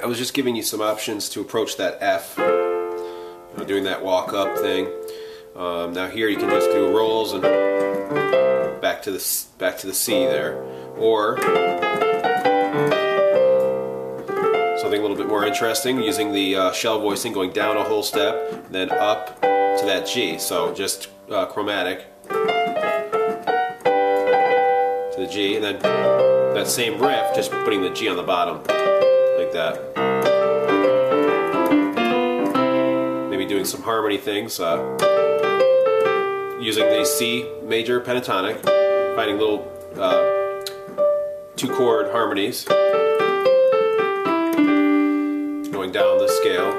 I was just giving you some options to approach that F, doing that walk up thing. Now here you can just do rolls and back to the C there, or something a little bit more interesting, using the shell voicing, going down a whole step, then up to that G. So just chromatic to the G, and then that same riff, just putting the G on the bottom, like that. Maybe doing some harmony things, using the C major pentatonic, finding little 2-chord harmonies, going down the scale,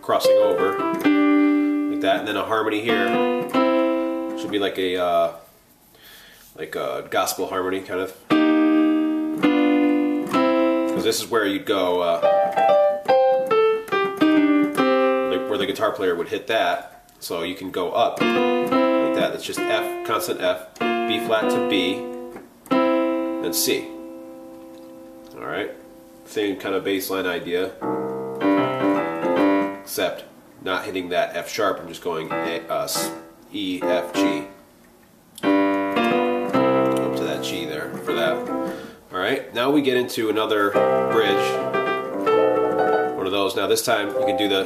crossing over, like that, and then a harmony here should be like a gospel harmony kind of, because this is where you'd go, where the guitar player would hit that, so you can go up like that. That's just F, constant F, B flat to B, and C. Alright, same kind of bass line idea, except not hitting that F sharp. I'm just going E, F, G. Up to that G there for that. Alright, now we get into another bridge. One of those. Now this time you can do that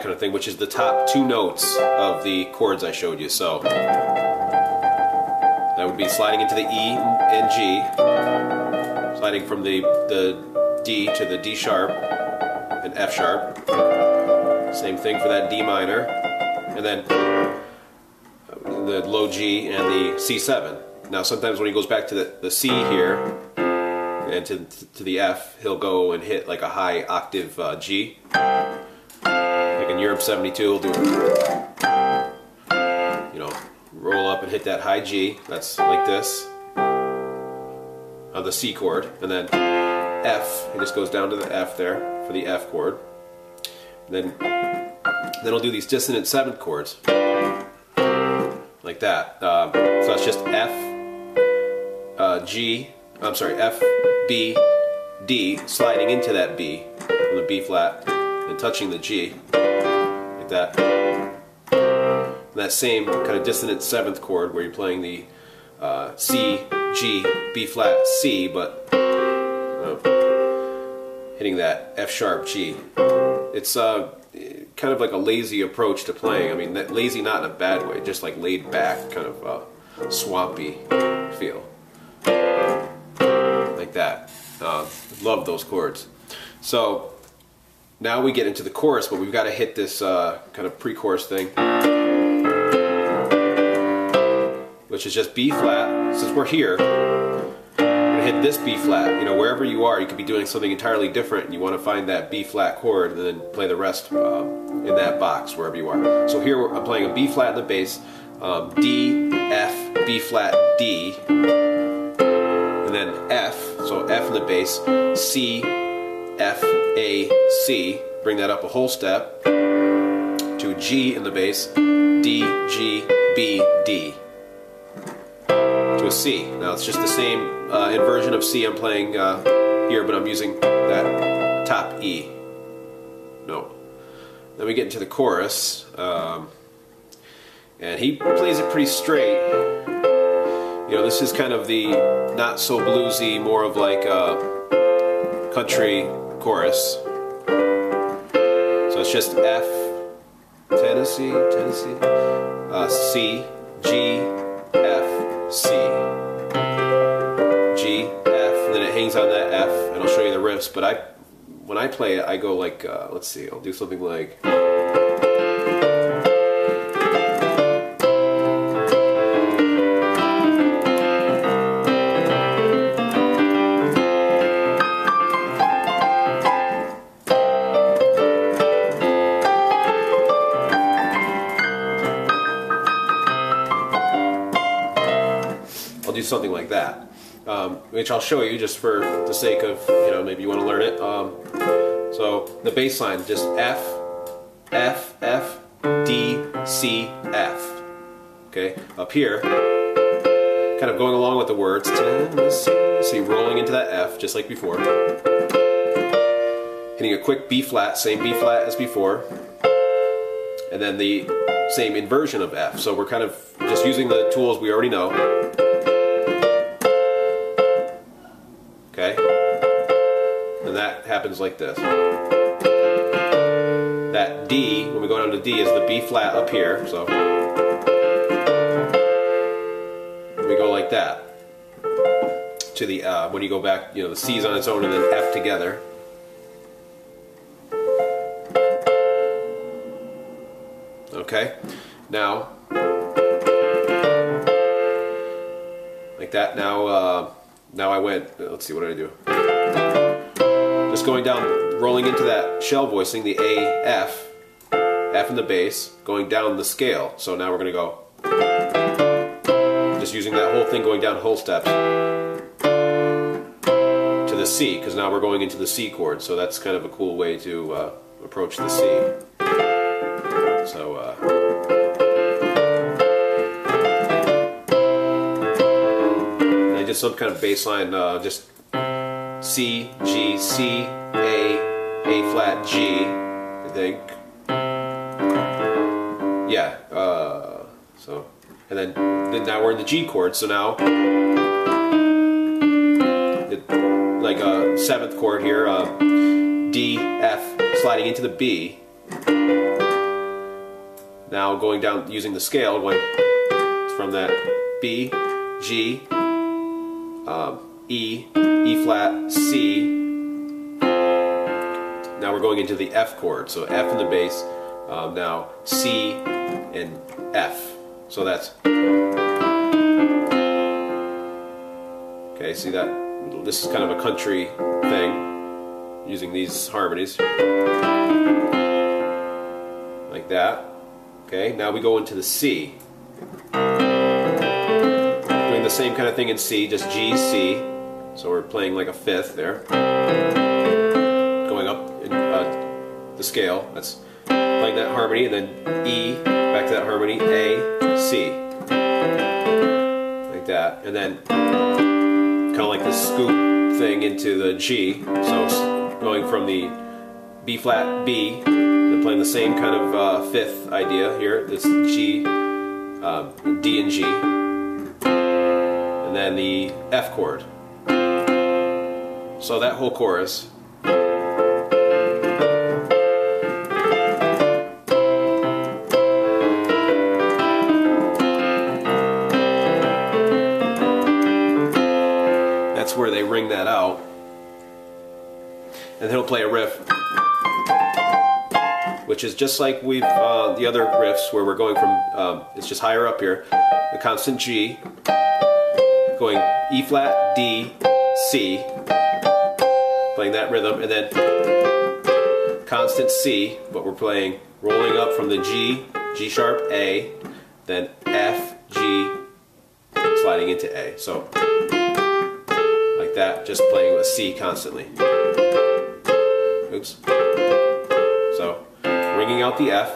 kind of thing, which is the top 2 notes of the chords I showed you. So that would be sliding into the E and G, sliding from the D to the D sharp and F sharp. Same thing for that D minor, and then the low G and the C7. Now sometimes when he goes back to the C here and to the F, he'll go and hit like a high octave G. Like in Europe 72, he'll do, roll up and hit that high G. That's like this on the C chord, and then F. He just goes down to the F there for the F chord. And then he'll do these dissonant 7th chords like that. So that's just F, G. I'm sorry, F, B, D, sliding into that B from the B flat and touching the G like that. And that same kind of dissonant 7th chord where you're playing the C, G, B flat, C, but hitting that F sharp G. It's kind of like a lazy approach to playing. I mean, that lazy not in a bad way, just like laid back, kind of swampy feel. Like that. Love those chords. So now we get into the chorus, but we've got to hit this kind of pre-chorus thing, which is just B flat. Since we're here, hit this B flat. Wherever you are, you could be doing something entirely different, and you want to find that B flat chord and then play the rest in that box wherever you are. So here I'm playing a B flat in the bass, D, F, B flat, D, and then F. So F in the bass, C, F, A, C. Bring that up a whole step to G in the bass, D, G, B, D. To a C. Now it's just the same inversion of C I'm playing here, but I'm using that top E note. Then we get into the chorus, and he plays it pretty straight. This is kind of the not so bluesy, more of like a country chorus. So it's just F, Tennessee, C, G, F, C, G, F, and then it hangs on that F, and I'll show you the riffs, but when I play it, I go like, let's see, I'll do something like... I'll do something like that, which I'll show you just for the sake of, maybe you want to learn it. So the bass line, just F, F, F, D, C, F. Okay, up here, kind of going along with the words, Tennessee, see, rolling into that F, just like before. Hitting a quick B flat, same B flat as before. And then the same inversion of F. So we're kind of just using the tools we already know. Okay? And that happens like this. That D, when we go down to D, is the B flat up here. So we go like that. To the, when you go back, you know, the C is on its own and then F together. Okay, now, like that, now I went, let's see, what did I do? Just going down, rolling into that shell voicing, the A, F, F in the bass, going down the scale. So now we're going to go, just using that whole thing, going down whole steps to the C, because now we're going into the C chord. So that's kind of a cool way to approach the C. So, and I did some kind of bass line, just C, G, C, A flat, G, I think. Yeah, so, and then now we're in the G chord, so now, like a 7th chord here, D, F, sliding into the B. Now going down using the scale, going from that B, G, E, E flat, C. Now we're going into the F chord, so F in the bass, now C and F. So that's, okay, see that? This is kind of a country thing, using these harmonies. Like that. Okay, now we go into the C. Doing the same kind of thing in C, just G, C. So we're playing like a 5th there. Going up in the scale. That's playing that harmony, and then E, back to that harmony, A, C. Like that. And then kind of like the scoop thing into the G. So going from the B flat, B, playing the same kind of 5th idea here. This G, D and G, and then the F chord. So that whole chorus. That's where they ring that out, and then he'll play a riff, which is just like we've the other riffs where we're going from, it's just higher up here, the constant G, going E flat, D, C, playing that rhythm, and then constant C, but we're playing, rolling up from the G, G sharp, A, then F, G, sliding into A. So, like that, just playing with C constantly. Oops. So, ringing out the F,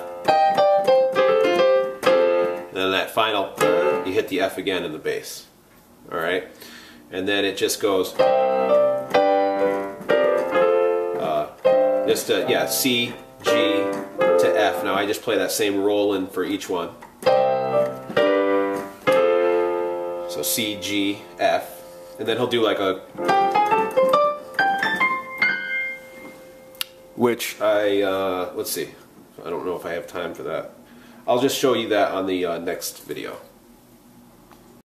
and then that final, you hit the F again in the bass. Alright? And then it just goes, yeah, C, G to F. Now I just play that same roll in for each one. So C, G, F, and then he'll do like a, which let's see, I don't know if I have time for that. I'll just show you that on the next video.